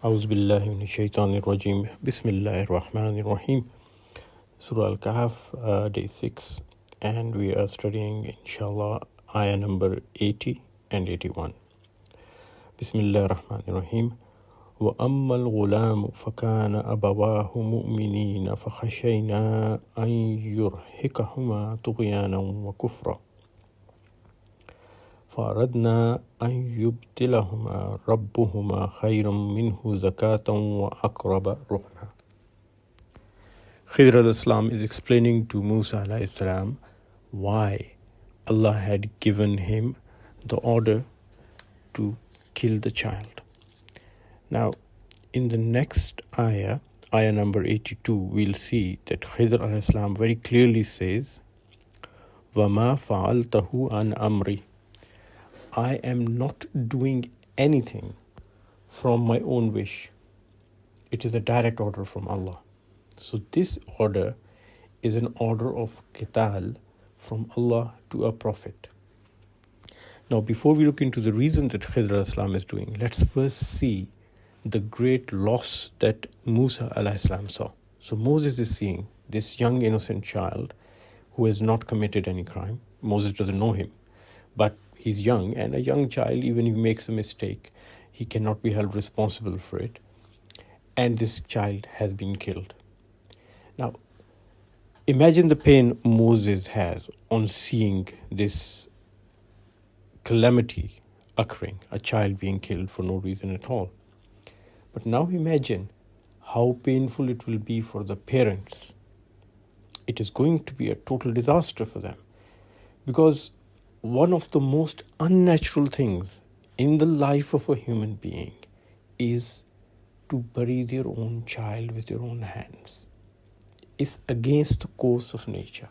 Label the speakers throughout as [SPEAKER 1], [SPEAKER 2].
[SPEAKER 1] أعوذ بالله من الشيطان الرجيم بسم الله الرحمن الرحيم Surah Al-KAHF, Day 6, and we are studying inshallah ayah number 80 and 81. Bismillah ar-Rahman ar-Rahim. وَأَمَّا الْغُلَامُ فَكَانَ أَبَوَاهُ مُؤْمِنِينَ فَخَشَيْنَا أَنْ يُرْهِقَهُمَا طُغْيَانًا وَكُفْرًا فأردنا أن يبدلهما ربهما خيرا منه زكاة وأقرب رحما. Khidr al-Islam is explaining to Musa alayhi salam why Allah had given him the order to kill the child. Now, in the next ayah, ayah number 82, we'll see that Khidr alayhi salam very clearly says, وَمَا فَعَلْتَهُ عَنْ أَمْرِي, I am not doing anything from my own wish. It is a direct order from Allah. So this order is an order of qital from Allah to a prophet. Now, before we look into the reason that Khidr al-Islam is doing, let's first see the great loss that Musa al-Islam saw. So Moses is seeing this young innocent child who has not committed any crime. Moses doesn't know him, but he's young, and a young child, even if he makes a mistake, he cannot be held responsible for it. And this child has been killed. Now, imagine the pain Moses has on seeing this calamity occurring, a child being killed for no reason at all. But now imagine how painful it will be for the parents. It is going to be a total disaster for them, because one of the most unnatural things in the life of a human being is to bury their own child with their own hands. It's against the course of nature.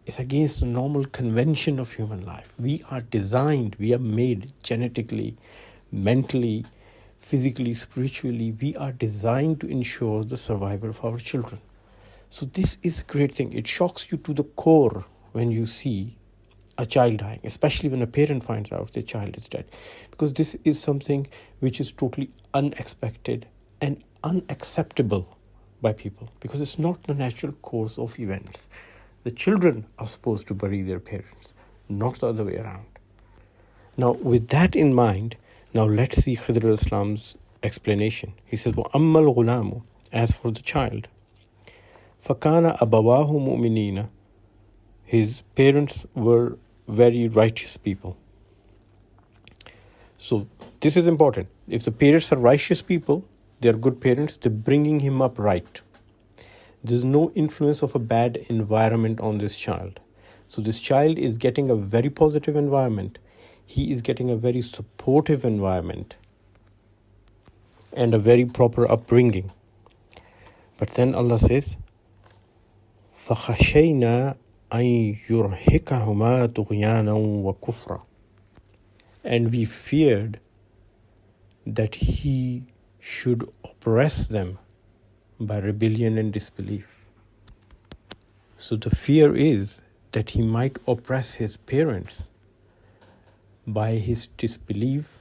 [SPEAKER 1] It's against the normal convention of human life. We are designed, we are made genetically, mentally, physically, spiritually. We are designed to ensure the survival of our children. So this is a great thing. It shocks you to the core when you see a child dying, especially when a parent finds out their child is dead, because this is something which is totally unexpected and unacceptable by people, because it's not the natural course of events. The children are supposed to bury their parents, not the other way around. Now, with that in mind, now let's see Khidr al-Islam's explanation. He says, وَأَمَّا الْغُلَامُ, as for the child, فَكَانَ أَبَوَاهُ مُؤْمِنِينَ, his parents were very righteous people. So this is important. If the parents are righteous people, they are good parents, they're bringing him up right. There's no influence of a bad environment on this child. So this child is getting a very positive environment. He is getting a very supportive environment and a very proper upbringing. But then Allah says, فَخَشَيْنَا أَن يُرْهِقَهُمَا طُغْيَانًا وَكُفْرًا, and we feared that he should oppress them by rebellion and disbelief. So the fear is that he might oppress his parents by his disbelief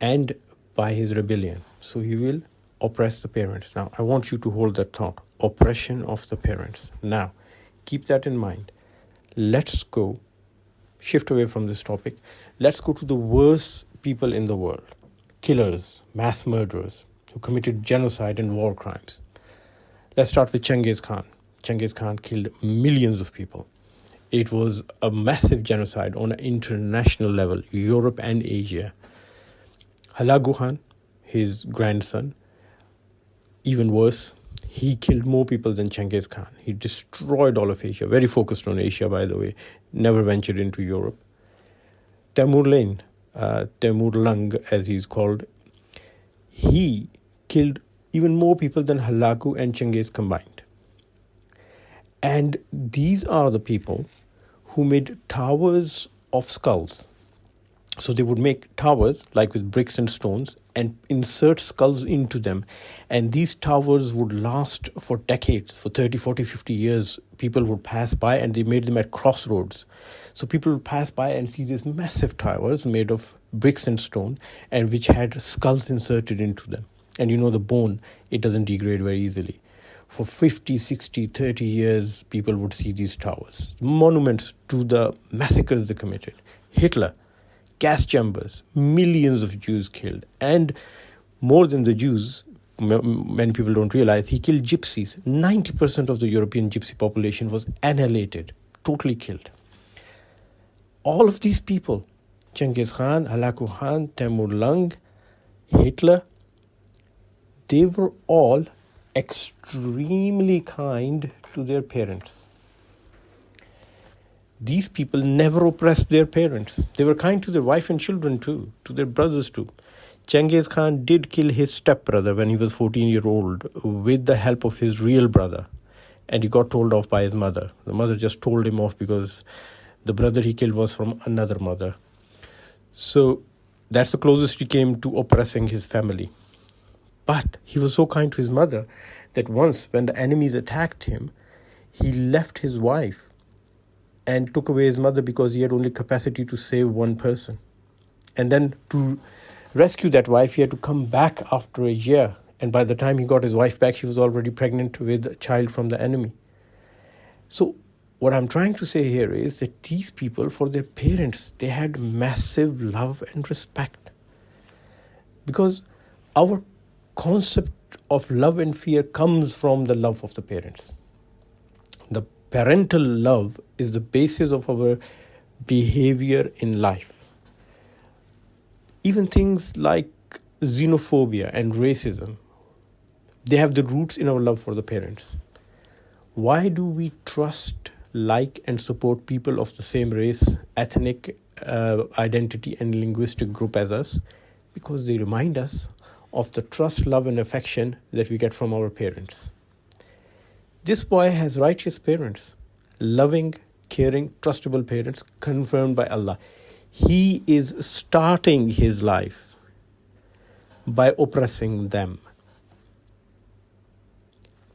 [SPEAKER 1] and by his rebellion. So he will oppress the parents. Now, I want you to hold that thought, oppression of the parents. Now, keep that in mind. Let's go, shift away from this topic. Let's go to the worst people in the world. Killers, mass murderers, who committed genocide and war crimes. Let's start with Genghis Khan. Genghis Khan killed millions of people. It was a massive genocide on an international level, Europe and Asia. Hulagu Khan, his grandson, even worse, he killed more people than Genghis Khan. He destroyed all of Asia, very focused on Asia, by the way, never ventured into Europe. Temur Lung, as he's called, he killed even more people than Hulagu and Genghis combined. And these are the people who made towers of skulls. So they would make towers, like with bricks and stones, and insert skulls into them. And these towers would last for decades, for 30, 40, 50 years. People would pass by, and they made them at crossroads. So people would pass by and see these massive towers made of bricks and stone, and which had skulls inserted into them. And you know the bone, it doesn't degrade very easily. For 50, 60, 30 years, people would see these towers, monuments to the massacres they committed. Hitler, gas chambers, millions of Jews killed. And more than the Jews, many people don't realize, he killed gypsies. 90% of the European gypsy population was annihilated, totally killed. All of these people, Genghis Khan, Halaku Khan, Temur Lung, Hitler, they were all extremely kind to their parents. These people never oppressed their parents. They were kind to their wife and children too, to their brothers too. Genghis Khan did kill his stepbrother when he was 14-year-old with the help of his real brother. And he got told off by his mother. The mother just told him off because the brother he killed was from another mother. So that's the closest he came to oppressing his family. But he was so kind to his mother that once when the enemies attacked him, he left his wife and took away his mother because he had only capacity to save one person. And then to rescue that wife, he had to come back after a year. And by the time he got his wife back, she was already pregnant with a child from the enemy. So what I'm trying to say here is that these people, for their parents, they had massive love and respect. Because our concept of love and fear comes from the love of the parents. The parental love is the basis of our behavior in life. Even things like xenophobia and racism, they have the roots in our love for the parents. Why do we trust, like, and support people of the same race, ethnic identity, and linguistic group as us? Because they remind us of the trust, love, and affection that we get from our parents. This boy has righteous parents, loving, caring, trustable parents, confirmed by Allah. He is starting his life by oppressing them.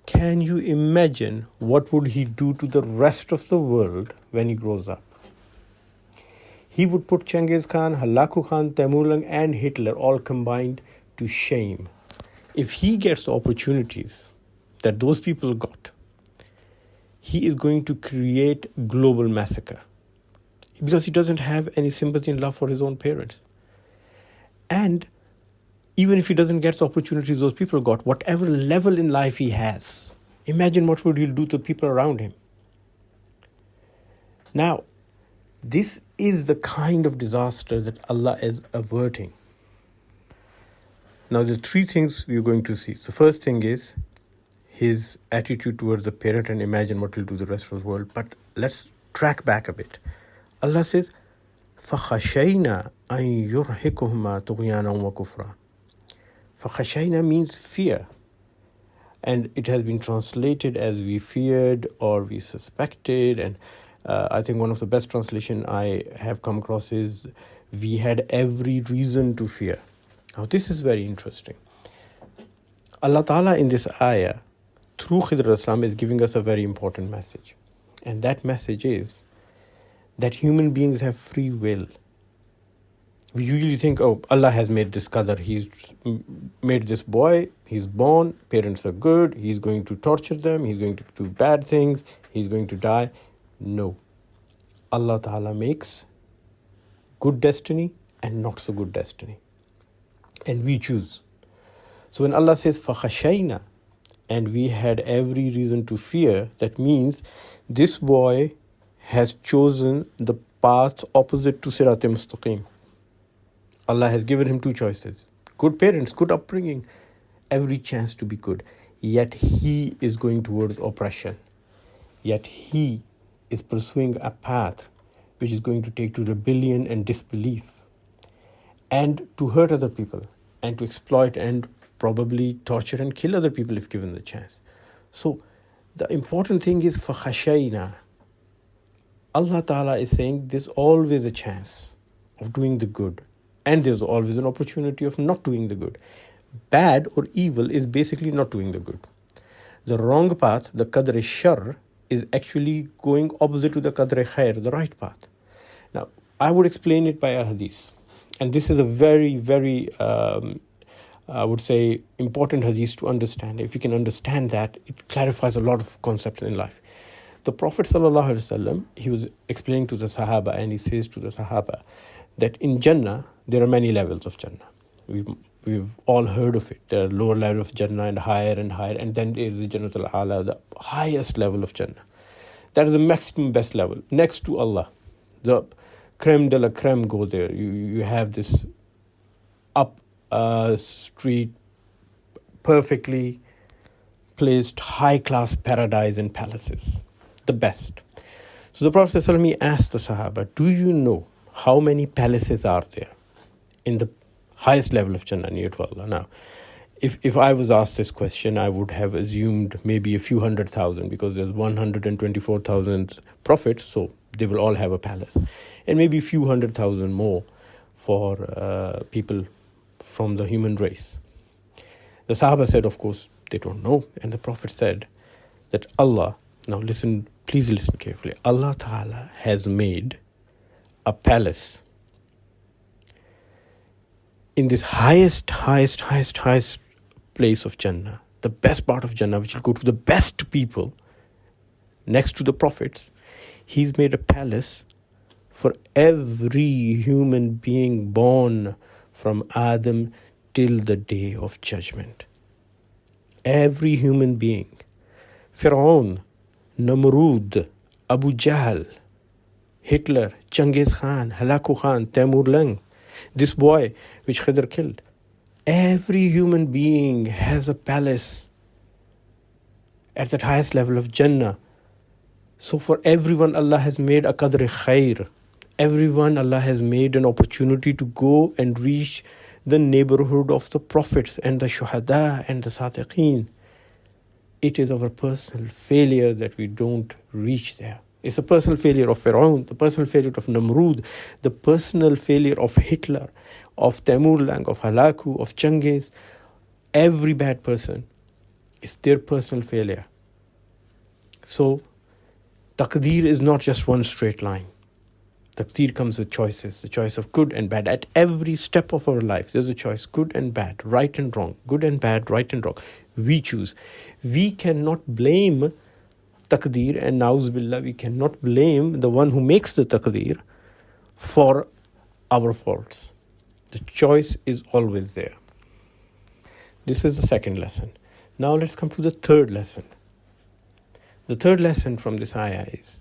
[SPEAKER 1] Can you imagine what would he do to the rest of the world when he grows up? He would put Genghis Khan, Halaku Khan, Temurlang, and Hitler all combined to shame. If he gets the opportunities that those people got, he is going to create global massacre because he doesn't have any sympathy and love for his own parents. And even if he doesn't get the opportunities those people got, whatever level in life he has, imagine what would he do to people around him. Now, this is the kind of disaster that Allah is averting. Now, there's three things we're going to see. The first thing is his attitude towards the parent, and imagine what he'll do to the rest of the world. But let's track back a bit. Allah says, فَخَشَيْنَا أَن يُرْهِقُهُمَا طُغْيَانًا وَكُفْرًا. فَخَشَيْنَا means fear. And it has been translated as we feared or we suspected. And I think one of the best translation I have come across is we had every reason to fear. Now this is very interesting. Allah Ta'ala in this ayah, through Khidr Islam, is giving us a very important message. And that message is that human beings have free will. We usually think, oh, Allah has made this qadar. He's made this boy, he's born, parents are good, he's going to torture them, he's going to do bad things, he's going to die. No. Allah Ta'ala makes good destiny and not so good destiny. And we choose. So when Allah says, فَخَشَيْنَا, and we had every reason to fear, that means this boy has chosen the path opposite to Sirat-e-Mustaqim. Allah has given him two choices. Good parents, good upbringing, every chance to be good. Yet he is going towards oppression. Yet he is pursuing a path which is going to take to rebellion and disbelief, and to hurt other people, and to exploit and probably torture and kill other people if given the chance. So the important thing is فَخَشَيْنَا. Allah Ta'ala is saying there's always a chance of doing the good, and there's always an opportunity of not doing the good. Bad or evil is basically not doing the good. The wrong path, the qadr-e-shar, is actually going opposite to the qadr-e-khair, the right path. Now, I would explain it by a hadith. And this is a very, very I would say, important hadith to understand. If you can understand that, it clarifies a lot of concepts in life. The Prophet ﷺ, he was explaining to the Sahaba, and he says to the Sahaba that in Jannah, there are many levels of Jannah. We've all heard of it. There are lower level of Jannah and higher, and then there is the Jannatul Ala, the highest level of Jannah. That is the maximum best level, next to Allah. The creme de la creme go there. You have this up street, perfectly placed high-class paradise and palaces, the best. So the Prophet ﷺ asked the Sahaba, do you know how many palaces are there in the highest level of Jannah near to Allah? Now, if I was asked this question, I would have assumed maybe a few 100,000, because there's 124,000 prophets, so they will all have a palace. And maybe a few 100,000 more for people from the human race. The Sahaba said, of course, they don't know. And the Prophet said that Allah, now listen, please listen carefully. Allah Ta'ala has made a palace in this highest place of Jannah, the best part of Jannah, which will go to the best people next to the prophets. He's made a palace for every human being born from Adam till the day of judgment. Every human being. Fir'aun, Namrud, Abu Jahl, Hitler, Genghis Khan, Halaku Khan, Temur Leng, this boy which Khidr killed. Every human being has a palace at that highest level of Jannah. So for everyone, Allah has made a qadr khair. Everyone, Allah has made an opportunity to go and reach the neighborhood of the prophets and the shuhada and the sadiqeen. It is our personal failure that we don't reach there. It's the personal failure of Fir'aun, the personal failure of Namrud, the personal failure of Hitler, of Temur Leng, of Halaku, of Genghis. Every bad person is their personal failure. So, taqdeer is not just one straight line. Taqdeer comes with choices, the choice of good and bad. At every step of our life, there's a choice, good and bad, right and wrong, good and bad, right and wrong. We choose. We cannot blame taqdeer, and na'uz billah, we cannot blame the one who makes the taqdeer for our faults. The choice is always there. This is the second lesson. Now let's come to the third lesson. The third lesson from this ayah is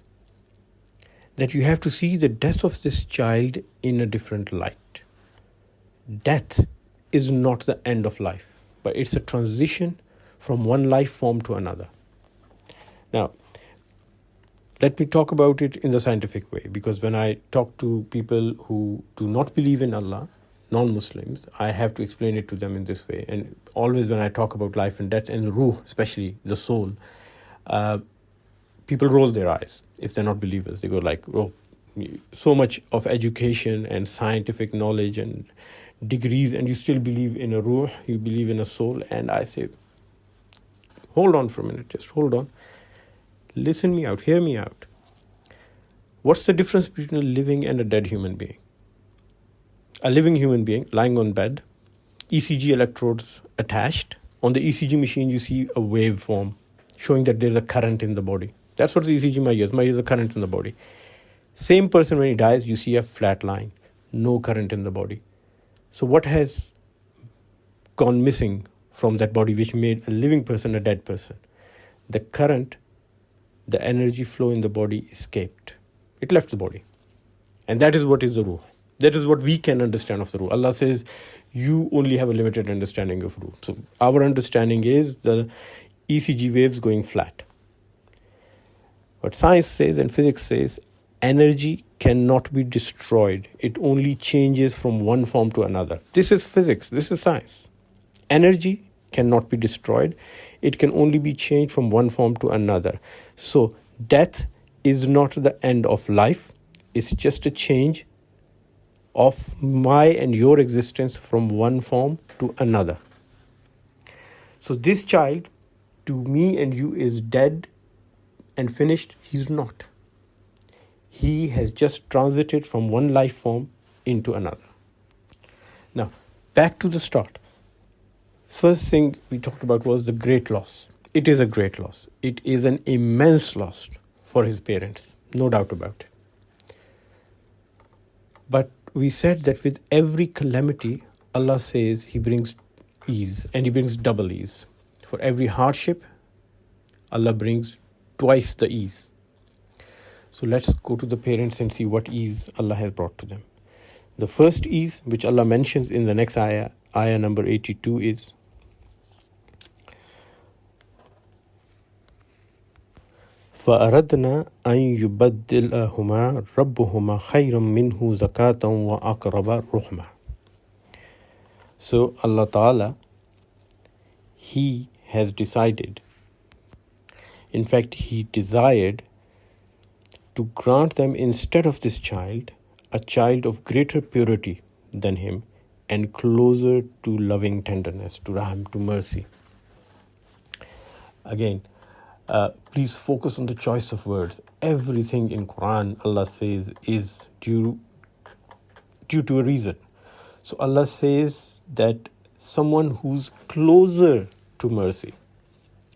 [SPEAKER 1] that you have to see the death of this child in a different light. Death is not the end of life, but it's a transition from one life form to another. Now, let me talk about it in the scientific way, because when I talk to people who do not believe in Allah, non-Muslims, I have to explain it to them in this way. And always when I talk about life and death and the ruh, especially the soul, people roll their eyes if they're not believers. They go like, oh, so much of education and scientific knowledge and degrees, and you still believe in a ruh, you believe in a soul. And I say, hold on for a minute, just hold on. Listen me out, hear me out. What's the difference between a living and a dead human being? A living human being lying on bed, ECG electrodes attached. On the ECG machine, you see a waveform showing that there's a current in the body. That's what the ECG measures. Measures a current in the body. Same person, when he dies, you see a flat line, no current in the body. So what has gone missing from that body, which made a living person a dead person? The current, the energy flow in the body escaped. It left the body. And that is what is the ruh. That is what we can understand of the ruh. Allah says, you only have a limited understanding of ruh. So our understanding is the ECG waves going flat. But science says and physics says, energy cannot be destroyed. It only changes from one form to another. This is physics. This is science. Energy cannot be destroyed. It can only be changed from one form to another. So death is not the end of life. It's just a change of my and your existence from one form to another. So this child, to me and you, is dead and finished. He's not. He has just transited from one life form into another. Now, back to the start. First thing we talked about was the great loss. It is a great loss. It is an immense loss for his parents, no doubt about it. But we said that with every calamity, Allah says He brings ease, and He brings double ease. For every hardship, Allah brings twice the ease. So let's go to the parents and see what ease Allah has brought to them. The first ease, which Allah mentions in the next ayah, ayah number 82, is فَأَرَدْنَا أَن يُبَدِّلَهُمَا رَبُّهُمَا خَيْرًا مِنْهُ زَكَاةً وَأَقْرَبَ رُحْمًا. So Allah Ta'ala, He has decided, in fact He desired to grant them instead of this child, a child of greater purity than him and closer to loving tenderness, to rahm, to mercy. Again, please focus on the choice of words. Everything in Quran, Allah says, is due to a reason. So Allah says that someone who's closer to mercy.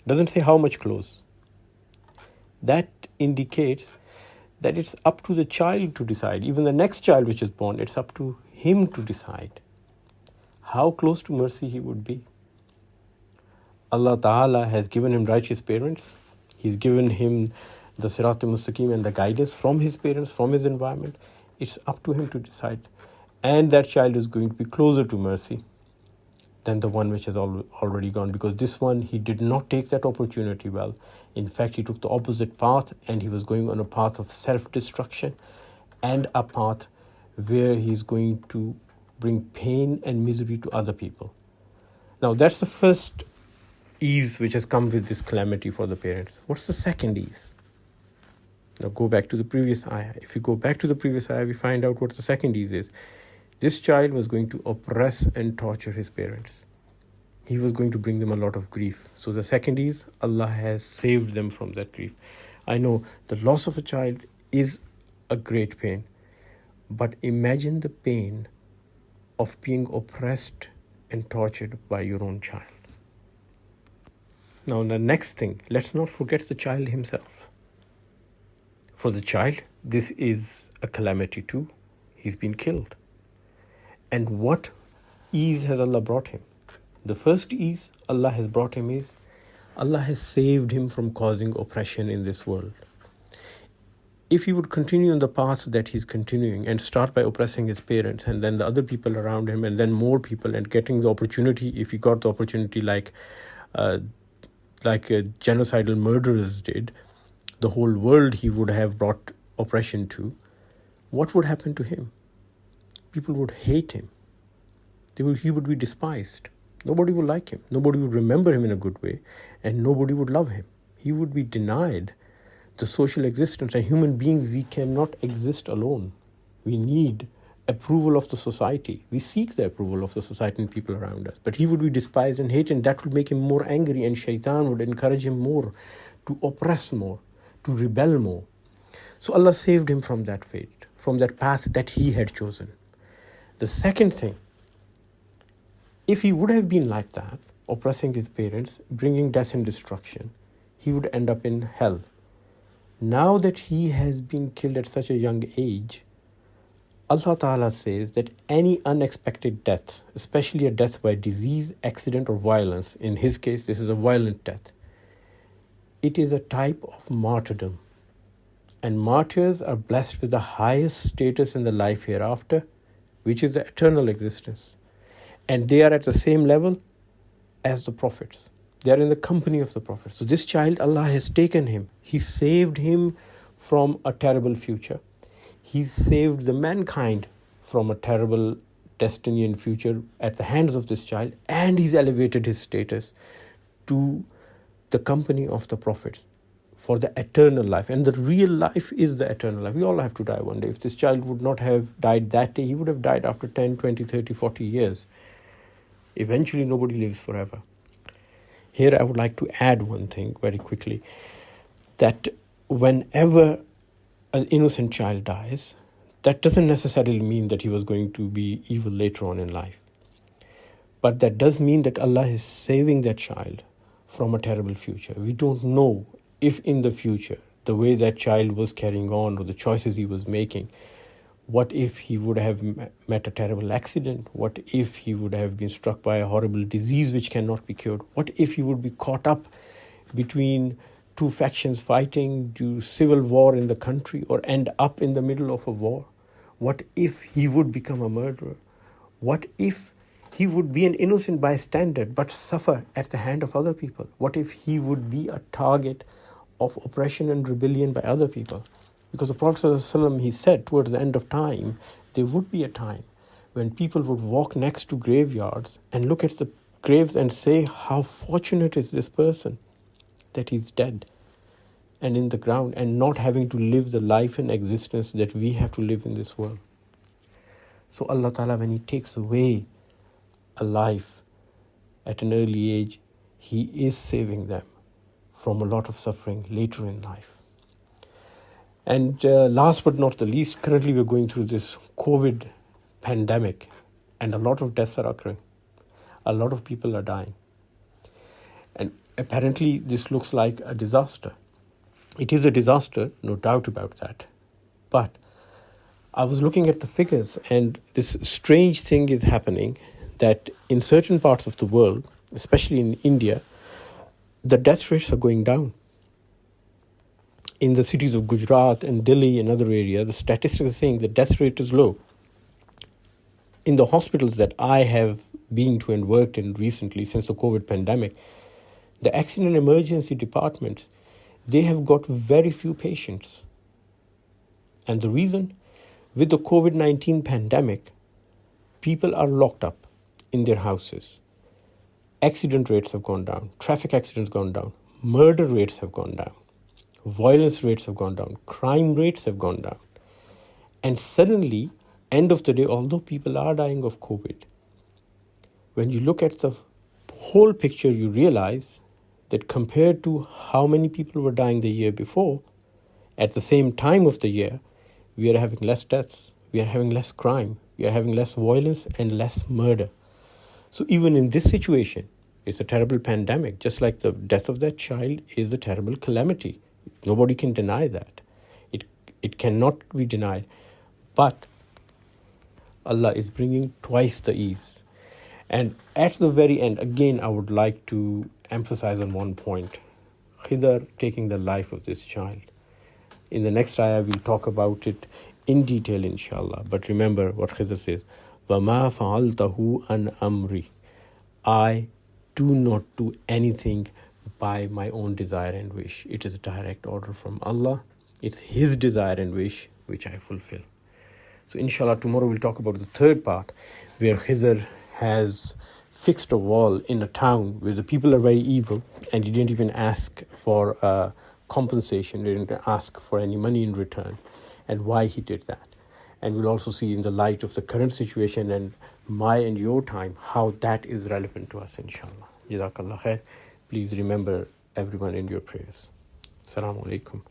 [SPEAKER 1] Doesn't say how much close. That indicates that it's up to the child to decide. Even the next child which is born, it's up to him to decide how close to mercy he would be. Allah Ta'ala has given him righteous parents. He's given him the Sirat-e-Mustaqim and the guidance from his parents, from his environment. It's up to him to decide. And that child is going to be closer to mercy than the one which has already gone, because this one, he did not take that opportunity well. In fact, he took the opposite path, and he was going on a path of self-destruction and a path where he's going to bring pain and misery to other people. Now, that's the first ease which has come with this calamity for the parents. What's the second ease? Now, go back to the previous ayah. If you go back to the previous ayah, we find out what the second ease is. This child was going to oppress and torture his parents. He was going to bring them a lot of grief. So the second is, Allah has saved them from that grief. I know the loss of a child is a great pain, but imagine the pain of being oppressed and tortured by your own child. Now the next thing, let's not forget the child himself. For the child, this is a calamity too. He's been killed. And what ease has Allah brought him? The first ease Allah has brought him is, Allah has saved him from causing oppression in this world. If he would continue on the path that he's continuing and start by oppressing his parents and then the other people around him and then more people and getting the opportunity, if he got the opportunity like genocidal murderers did, the whole world he would have brought oppression to, what would happen to him? People would hate him. He would be despised. Nobody would like him. Nobody would remember him in a good way, and nobody would love him. He would be denied the social existence. And human beings, we cannot exist alone. We need approval of the society. We seek the approval of the society and people around us. But he would be despised and hated, and that would make him more angry, and shaitan would encourage him more to oppress more, to rebel more. So Allah saved him from that fate, from that path that he had chosen. The second thing, if he would have been like that, oppressing his parents, bringing death and destruction, he would end up in hell. Now that he has been killed at such a young age, Allah Ta'ala says that any unexpected death, especially a death by disease, accident or violence, in his case this is a violent death, it is a type of martyrdom. And martyrs are blessed with the highest status in the life hereafter, which is the eternal existence. And they are at the same level as the prophets. They are in the company of the prophets. So this child, Allah has taken him. He saved him from a terrible future. He saved the mankind from a terrible destiny and future at the hands of this child. And he's elevated his status to the company of the prophets for the eternal life. And the real life is the eternal life. We all have to die one day. If this child would not have died that day, he would have died after 10, 20, 30, 40 years. Eventually, nobody lives forever. Here, I would like to add one thing very quickly, that whenever an innocent child dies, that doesn't necessarily mean that he was going to be evil later on in life. But that does mean that Allah is saving that child from a terrible future. We don't know if in the future, the way that child was carrying on or the choices he was making, what if he would have met a terrible accident? What if he would have been struck by a horrible disease which cannot be cured? What if he would be caught up between two factions fighting to civil war in the country or end up in the middle of a war? What if he would become a murderer? What if he would be an innocent bystander but suffer at the hand of other people? What if he would be a target of oppression and rebellion by other people? Because the Prophet ﷺ, he said towards the end of time, there would be a time when people would walk next to graveyards and look at the graves and say, how fortunate is this person that he's dead and in the ground and not having to live the life and existence that we have to live in this world. So Allah Ta'ala, when He takes away a life at an early age, He is saving them from a lot of suffering later in life. And last but not the least, currently we're going through this COVID pandemic and a lot of deaths are occurring. A lot of people are dying. And apparently this looks like a disaster. It is a disaster, no doubt about that. But I was looking at the figures and this strange thing is happening that in certain parts of the world, especially in India, the death rates are going down. In the cities of Gujarat and Delhi and other areas, the statistics are saying the death rate is low. In the hospitals that I have been to and worked in recently since the COVID pandemic, the accident emergency departments, they have got very few patients. And the reason? With the COVID-19 pandemic, people are locked up in their houses. Accident rates have gone down, traffic accidents gone down, murder rates have gone down, violence rates have gone down, crime rates have gone down. And suddenly, end of the day, although people are dying of COVID, when you look at the whole picture, you realize that compared to how many people were dying the year before, at the same time of the year, we are having less deaths, we are having less crime, we are having less violence and less murder. So even in this situation, it's a terrible pandemic, just like the death of that child is a terrible calamity. Nobody can deny that. It cannot be denied. But Allah is bringing twice the ease. And at the very end, again, I would like to emphasize on one point. Khidr taking the life of this child. In the next ayah, we'll talk about it in detail, inshallah. But remember what Khidr says, وَمَا فَعَلْتَهُ عَنْ أَمْرِي. I do not do anything by my own desire and wish. It is a direct order from Allah. It's His desire and wish which I fulfill. So inshallah, tomorrow we'll talk about the third part, where Khidr has fixed a wall in a town where the people are very evil, and he didn't even ask for compensation, he didn't ask for any money in return, and why he did that. And we'll also see in the light of the current situation and my and your time, how that is relevant to us, inshallah. Jazakallah khair. Please remember everyone in your prayers. Assalamu alaikum.